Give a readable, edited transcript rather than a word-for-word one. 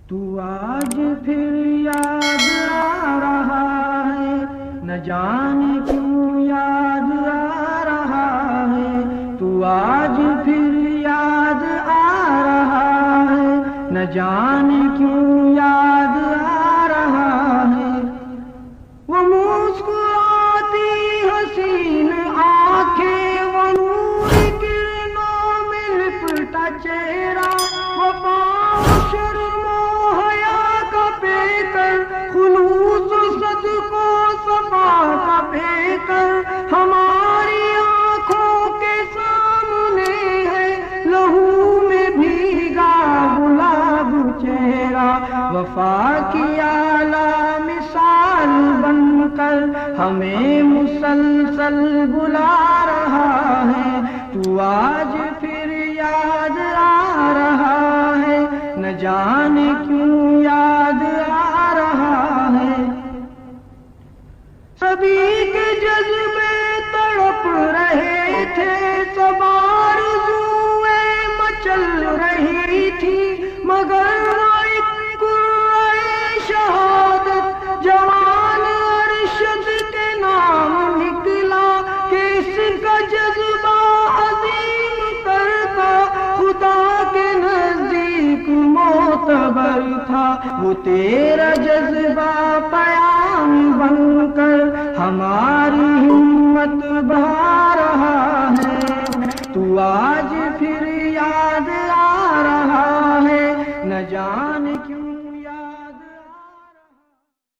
تو آج پھر یاد آ رہا ہے، نہ جانے کیوں یاد آ رہا ہے۔ تو آج پھر یاد آ رہا ہے، نہ جانے کیوں یاد آ رہا ہے۔ وہ مسکراتی حسین آنکھیں، وہ نور کرنوں میں لپٹا چہرہ، وفا شرم و حیا کا پیکر، خلوص و صدق و صفا کا پیکر ہماری آنکھوں کے سامنے ہے۔ لہو میں بھیگا گلاب چہرہ، وفا کی اعلیٰ مثال بن کر ہمیں مسلسل بلا رہا ہے۔ تو آج پھر یاد آ رہا ہے، نہ جانے کیوں یاد آ رہا ہے۔ سبھی کے جذبے تڑپ رہے تھے، سب آرزوئیں مچل رہی تھی، مگر ایک قرعۂ شہادت جوان ارشد کے نام نکلا کہ اس کا جذبہ عظیم کرتا خدا کے نزدیک معتبر تھا۔ وہ تیرا جذبہ پیام بن کر ہماری ہمت بڑھا رہا ہے۔ تو آج پھر یاد آ رہا ہے، نہ جانے